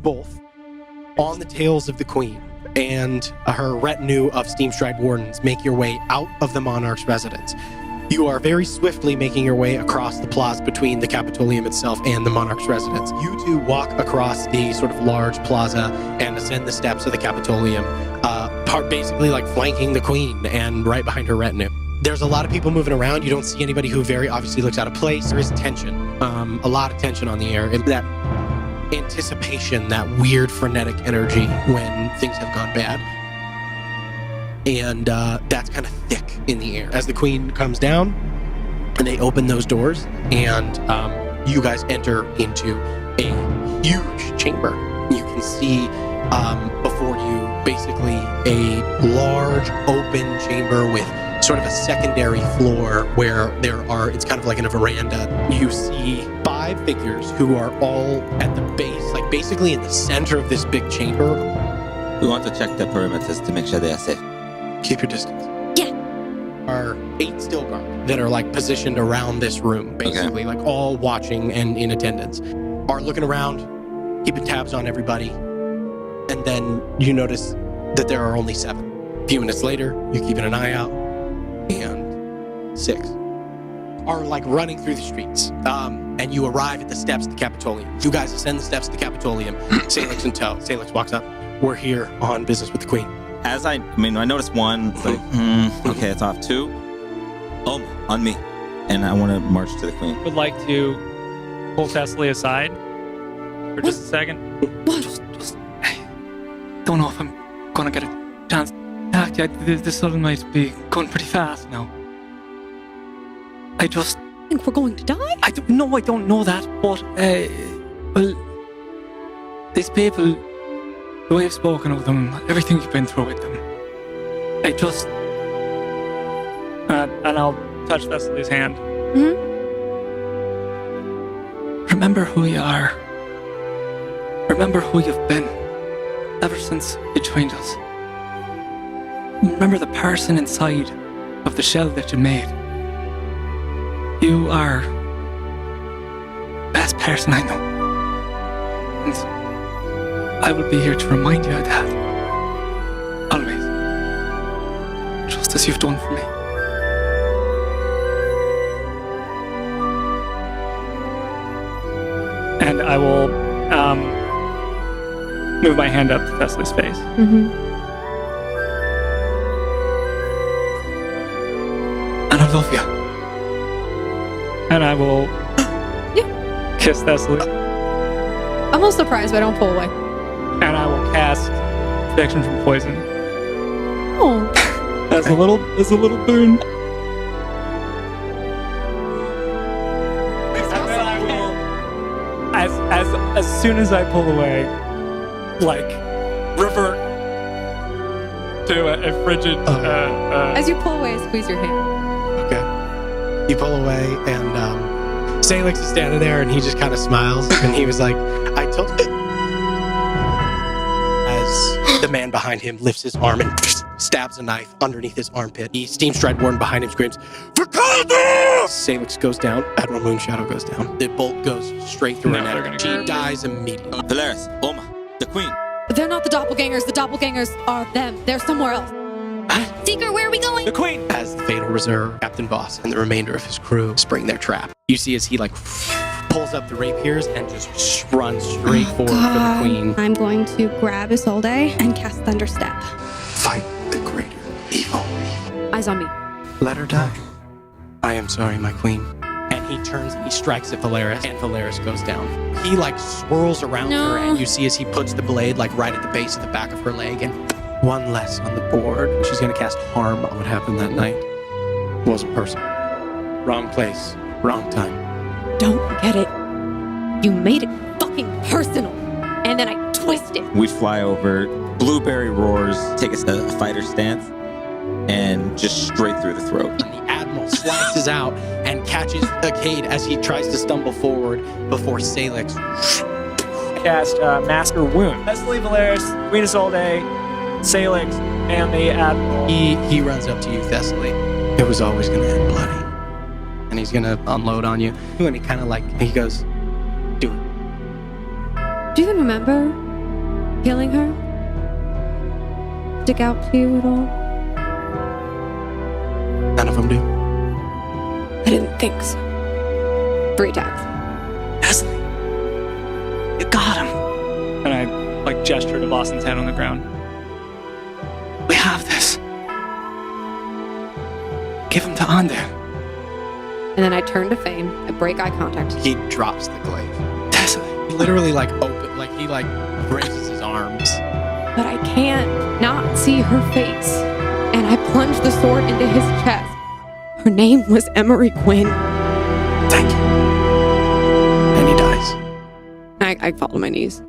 both on the tails of the Queen and her retinue of Steamstride Wardens make your way out of the Monarch's residence. You are very swiftly making your way across the plaza between the Capitolium itself and the Monarch's residence. You two walk across the sort of large plaza and ascend the steps of the Capitolium, basically like flanking the Queen and right behind her retinue. There's a lot of people moving around. You don't see anybody who very obviously looks out of place. There is tension, a lot of tension on the air. That anticipation, that weird frenetic energy when things have gone bad. And that's kind of thick in the air. As the Queen comes down, and they open those doors, and you guys enter into a huge chamber. You can see before you basically a large open chamber with sort of a secondary floor where it's kind of like in a veranda. You see 5 figures who are all at the base, like basically in the center of this big chamber. We want to check the perimeters to make sure they are safe. Keep your distance. Yeah. Are 8 still guard that are like positioned around this room, basically, like all watching and in attendance, are looking around, keeping tabs on everybody. And then you notice that there are only 7. A few minutes later, you're keeping an eye out, and 6 are like running through the streets. And you arrive at the steps of the Capitolium. You guys ascend the steps of the Capitolium. Salix in tow. Salix walks up. We're here on business with the Queen. I noticed 1, okay, it's off. 2, on me. And I want to march to the Queen. Would like to pull Thessaly aside for just a second. Don't know if I'm gonna get a chance. This sudden might be going pretty fast now. I think we're going to die? I don't know that, but well, these people, the way I've spoken of them, everything you've been through with them, and I'll touch Thessaly's hand. Mm-hmm. Remember who you are. Remember who you've been ever since you joined us. Remember the person inside of the shell that you made. You are the best person I know. And I will be here to remind you of that. Always. Just as you've done for me. And I will move my hand up to Thessaly's face. Mm-hmm. And I love you. And I will kiss Thessaly. I'm a little surprised, but I don't pull away. And I will cast protection from poison. Oh. As a little boon. And then I will, as soon as I pull away, like revert to a frigid. As you pull away, I squeeze your hand. Okay. You pull away, and Salix is standing there, and he just kind of smiles, and he was like, I told you. As the man behind him lifts his arm and stabs a knife underneath his armpit. The Steamstride Warden behind him screams, "Vakada!" Salix goes down. Admiral Moonshadow goes down. The bolt goes straight through her neck. She dies immediately. Polaris, Oma, the Queen. They're not the doppelgangers. The doppelgangers are them. They're somewhere else. Seeker, where are we going? The Queen! As the Fatal Reserve, Captain Voss, and the remainder of his crew spring their trap. You see as he pulls up the rapiers and just runs straight forward for the Queen. I'm going to grab Isolde and cast Thunderstep. Fight the greater evil. Eyes on me. Let her die. I am sorry, my Queen. And he turns and he strikes at Valeris, and Valeris goes down. He swirls around her, and you see as he puts the blade right at the base of the back of her leg, and one less on the board. She's gonna cast harm on what happened that night. Wasn't personal. Wrong place, wrong time. Don't get it. You made it fucking personal. And then I twist it. We fly over. Blueberry roars, take a fighter stance, and just straight through the throat. And the Admiral slices out and catches Cade as he tries to stumble forward before Salix. Cast Master Wound. Thessaly, Valeris, Queen Isolde, Salix, and the Admiral. He runs up to you, Thessaly. It was always going to end bloody. And he's going to unload on you. And he kind of he goes, do it. Do you even remember killing her stick out to you at all? None of them do. I didn't think so. 3 times. Leslie, you got him. And I gesture to Boston's head on the ground. We have this. Give him to Ander. And then I turn to Fame. I break eye contact. He drops the glaive. Tessa, He literally he raises his arms. But I can't not see her face. And I plunge the sword into his chest. Her name was Emery Quinn. Thank you. And he dies. I fall to my knees.